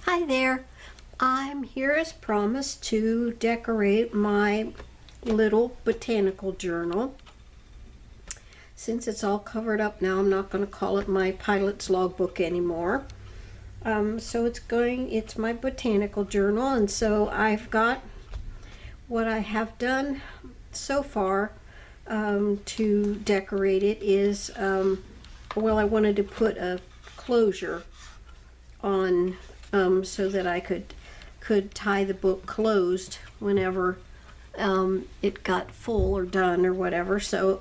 Hi there. I'm here as promised to decorate my little botanical journal. Since it's all covered up now, I'm not going to call it my pilot's logbook anymore. So it's my botanical journal, and so I've got what I have done so far to decorate it is, well, I wanted to put a closure on so that I could tie the book closed whenever it got full or done or whatever. So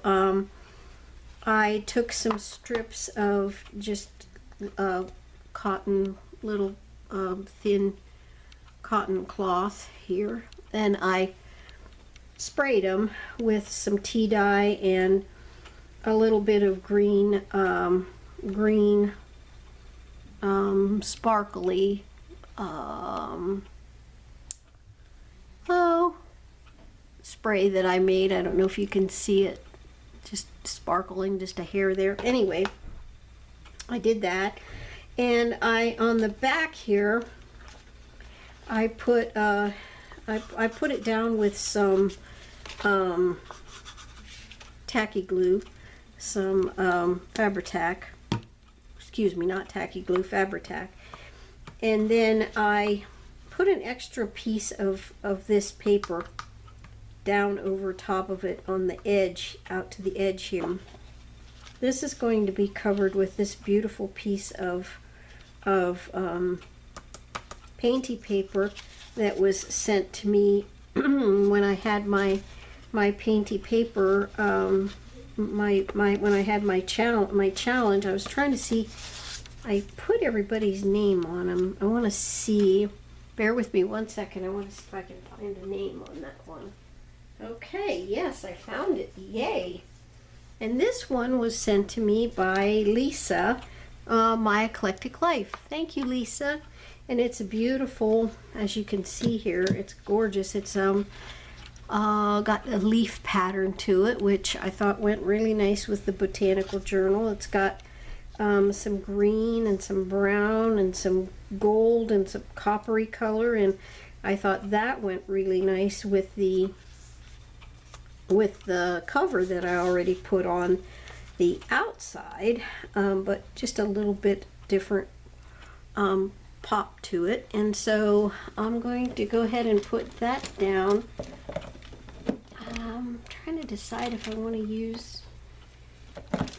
I took some strips of just cotton, little thin cotton cloth here, and I sprayed them with some tea dye and a little bit of green sparkly spray that I made. I don't know if you can see it, just sparkling just a hair there. Anyway, I did that, and on the back here I put I put it down with some tacky glue, some Fabri-Tac, excuse me, not tacky glue, Fabri-Tac. And then I put an extra piece of this paper down over top of it on the edge, out to the edge here. This is going to be covered with this beautiful piece of painty paper that was sent to me when I had my painty paper, when I had my challenge. I was trying to see, I put everybody's name on them. I want to see, bear with me one second, I want to see if I can find a name on that one. Okay, yes, I found it, yay. And this one was sent to me by Lisa, My Eclectic Life. Thank you, Lisa. And it's beautiful, as you can see here. It's gorgeous. It's got a leaf pattern to it, which I thought went really nice with the Botanical Journal. It's got some green and some brown and some gold and some coppery color, and I thought that went really nice with the cover that I already put on the outside, but just a little bit different pop to it. And so I'm going to go ahead and put that down. I'm trying to decide if I want to use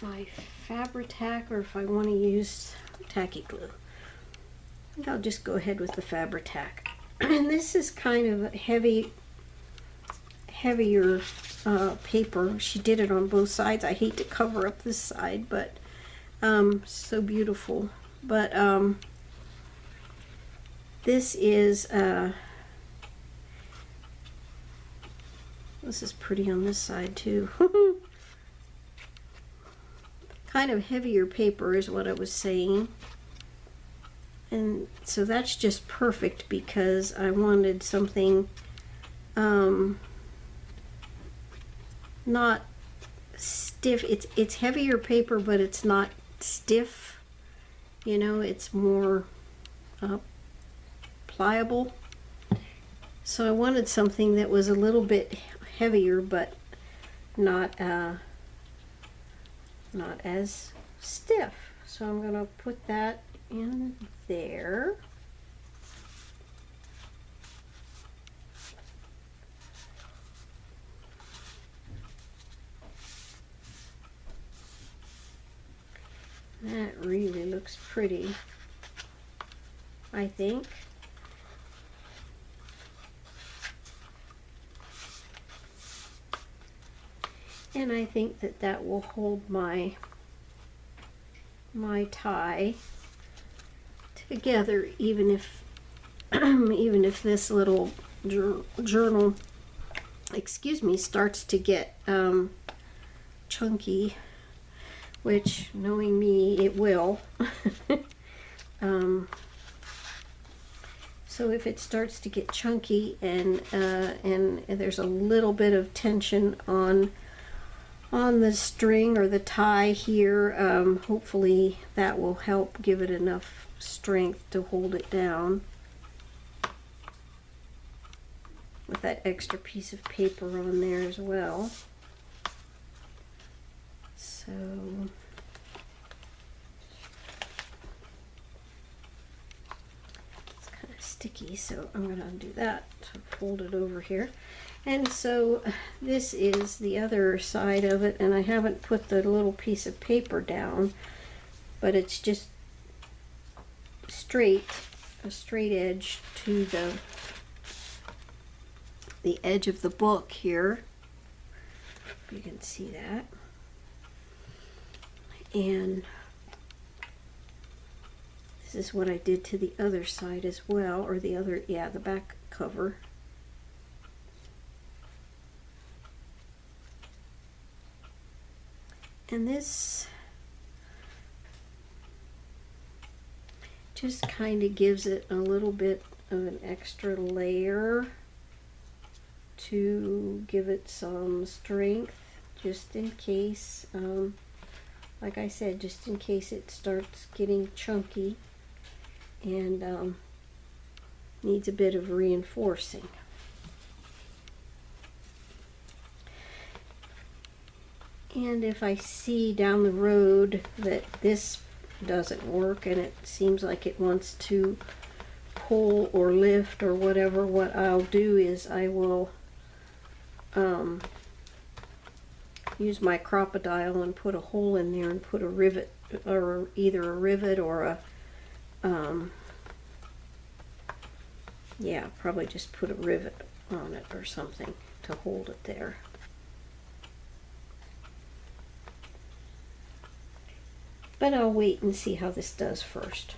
my Fabri-Tac or if I want to use tacky glue. I think I'll just go ahead with the Fabri-Tac. And this is kind of heavier paper. She did it on both sides. I hate to cover up this side, but so beautiful. But this is pretty on this side too. Kind of heavier paper is what I was saying. And so that's just perfect because I wanted something not stiff. It's heavier paper, but it's not stiff. You know, it's more pliable. So I wanted something that was a little bit heavier, but not as stiff. So I'm going to put that in there. That really looks pretty, I think. And I think that that will hold my tie together, even if even if this little journal, excuse me, starts to get chunky, which, knowing me, it will. So if it starts to get chunky and there's a little bit of tension on the string or the tie here, hopefully that will help give it enough strength to hold it down. with that extra piece of paper on there as well. So it's kind of sticky, so I'm going to undo that, so fold it over here. And so this is the other side of it, and I haven't put the little piece of paper down, but it's just straight, a straight edge to the edge of the book here. You can see that. And this is what I did to the other side as well, or the other, yeah, the back cover. And this just kind of gives it a little bit of an extra layer to give it some strength, just in case, like I said, just in case it starts getting chunky and needs a bit of reinforcing. And if I see down the road that this doesn't work and it seems like it wants to pull or lift or whatever, what I'll do is I will use my crocodile and put a hole in there and put a rivet, or either a rivet or a yeah, probably just put a rivet on it or something to hold it there. But I'll wait and see how this does first.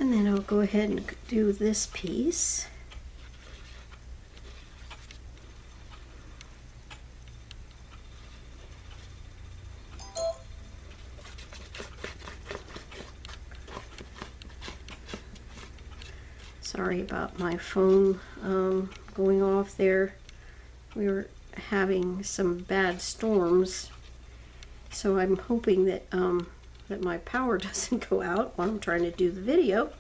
And then I'll go ahead and do this piece. Sorry about my phone going off there. We were having some bad storms, so I'm hoping that that my power doesn't go out while I'm trying to do the video.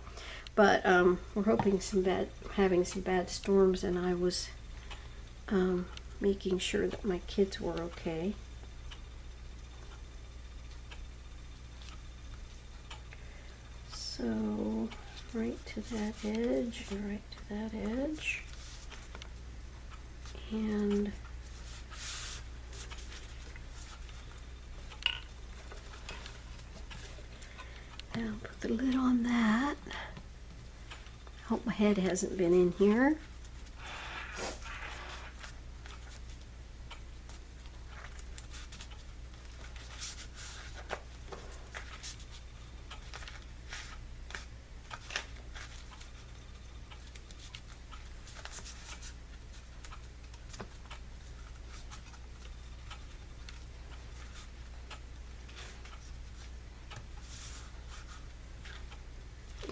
But we're hoping having some bad storms, and I was making sure that my kids were okay. So right to that edge, and right to that edge. And I'll put the lid on that. Hope my head hasn't been in here.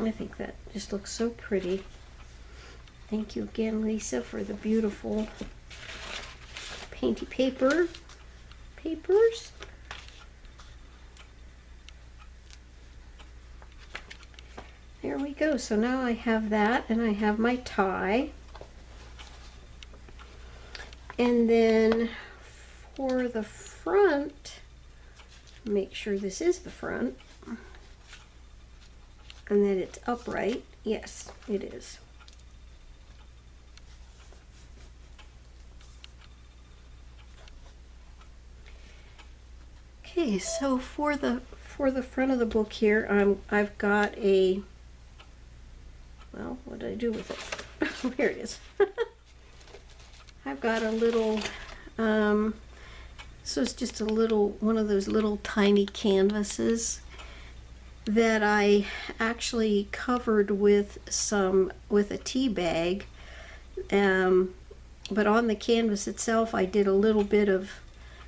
I think that just looks so pretty. Thank you again, Lisa, for the beautiful painty papers. There we go. So now I have that, and I have my tie. And then for the front, make sure this is the front. And that it's upright. Yes, it is. Okay, so for the front of the book here, I've got a, well, what did I do with it? Here it is. I've got a little, so it's just a little, one of those little tiny canvases that I actually covered with a tea bag, but on the canvas itself I did a little bit of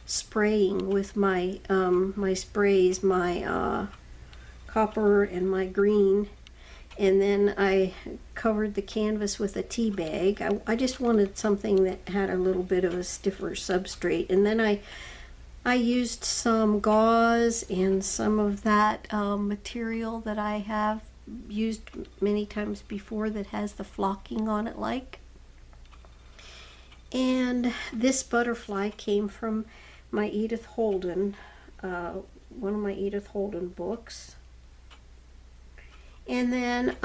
spraying with my my sprays, my copper and my green, and then I covered the canvas with a tea bag. I just wanted something that had a little bit of a stiffer substrate, and then I I used some gauze and some of that material that I have used many times before that has the flocking on it like. And this butterfly came from my Edith Holden, one of my Edith Holden books. And then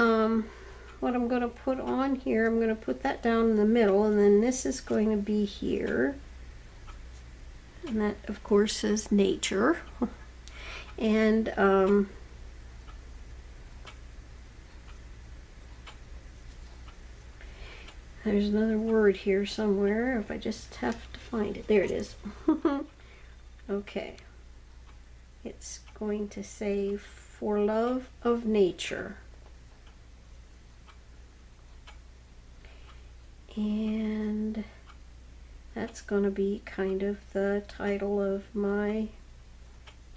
what I'm going to put on here, I'm going to put that down in the middle, and then this is going to be here. And that, of course, is nature. And there's another word here somewhere, if I just have to find it. There it is. Okay. It's going to say, for love of nature. And that's going to be kind of the title of my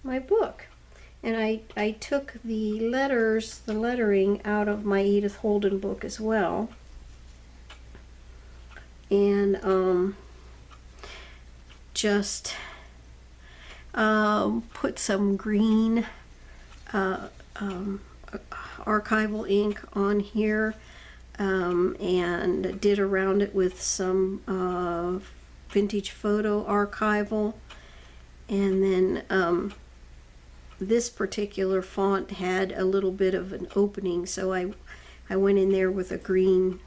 book. And I took the lettering out of my Edith Holden book as well. And just put some green archival ink on here, and did around it with some vintage photo archival. And then this particular font had a little bit of an opening, so I went in there with a green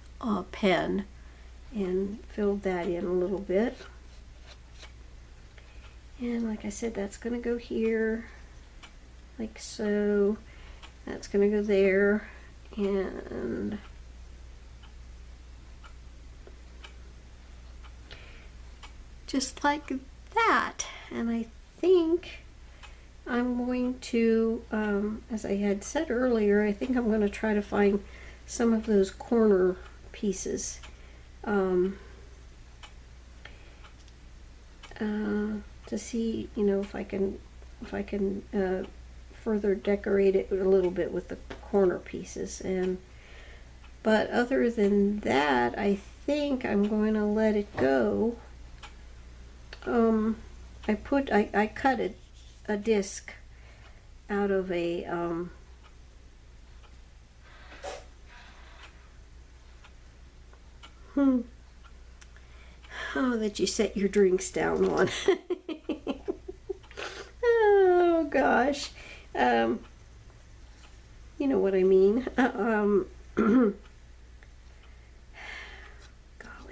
pen and filled that in a little bit. And like I said, that's going to go here, like so. That's going to go there, and just like that. And I think I'm going to, as I had said earlier, I think I'm going to try to find some of those corner pieces to see, you know, if I can further decorate it a little bit with the corner pieces. But other than that, I think I'm going to let it go. I cut a disc out of a that you set your drinks down on. Oh gosh, you know what I mean. Golly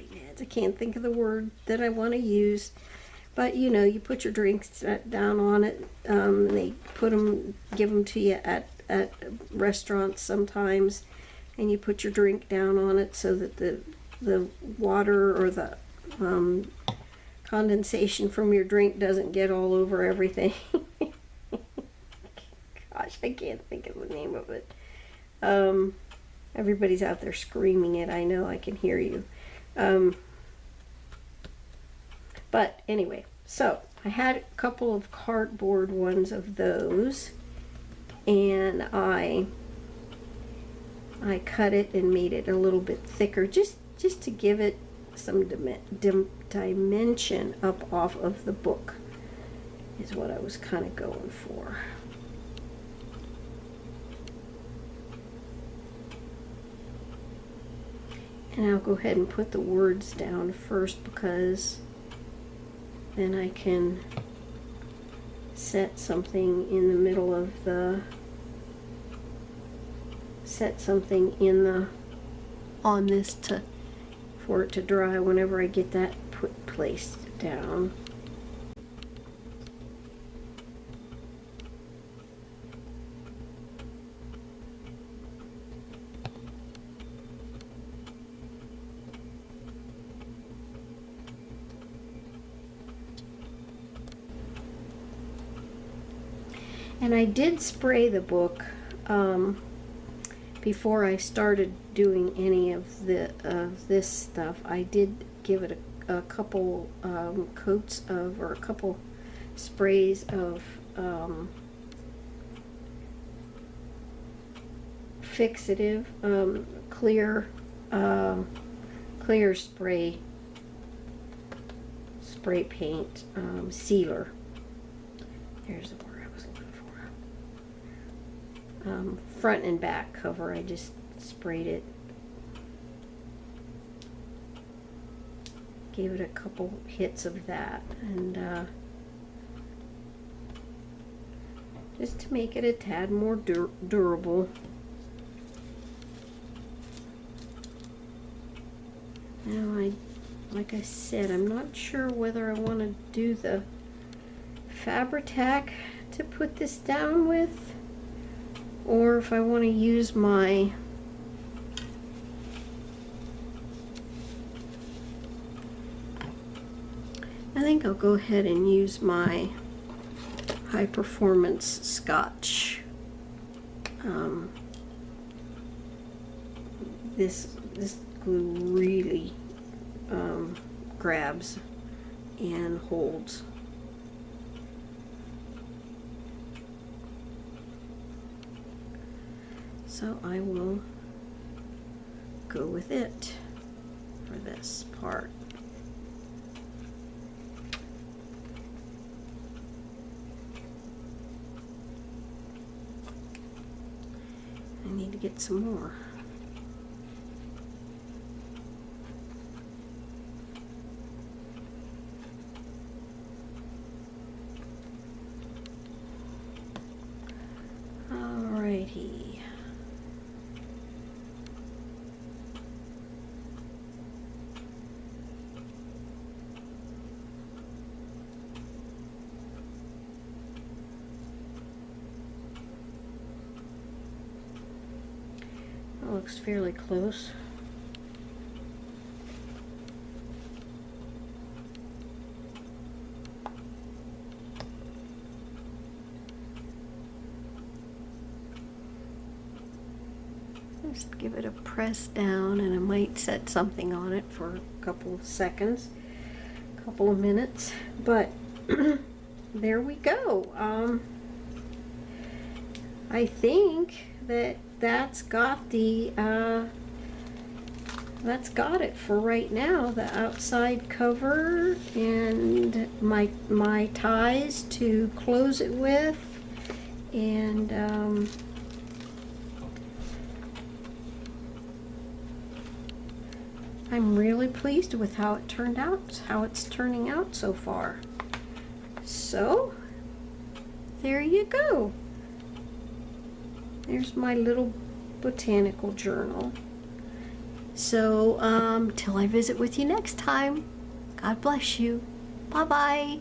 nads, I can't think of the word that I want to use. But you know, you put your drinks down on it. They give them to you at restaurants sometimes, and you put your drink down on it so that the water or the condensation from your drink doesn't get all over everything. Gosh, I can't think of the name of it. Everybody's out there screaming it. I know, I can hear you. But anyway, so I had a couple of cardboard ones of those, and I cut it and made it a little bit thicker, just to give it some dimension up off of the book, is what I was kind of going for. And I'll go ahead and put the words down first, because then I can set something in the middle of on this for it to dry whenever I get that placed down. And I did spray the book before I started doing any of this stuff. I did give it a couple coats of, or a couple sprays of fixative clear spray paint sealer. Here's the word I was looking for. Front and back cover. I just sprayed it. Gave it a couple hits of that, and just to make it a tad more durable. Now, like I said, I'm not sure whether I want to do the Fabri-Tac to put this down with, or if I want to use my I think I'll go ahead and use my high performance Scotch. This glue really grabs and holds. So I will go with it for this part. I need to get some more. Alrighty. That looks fairly close. Just give it a press down, and I might set something on it for a couple of seconds, a couple of minutes, but there we go. I think that's got the that's got it for right now. The outside cover and my ties to close it with, and I'm really pleased with how it turned out, how it's turning out so far. So there you go. There's my little botanical journal. So till I visit with you next time, God bless you. Bye-bye.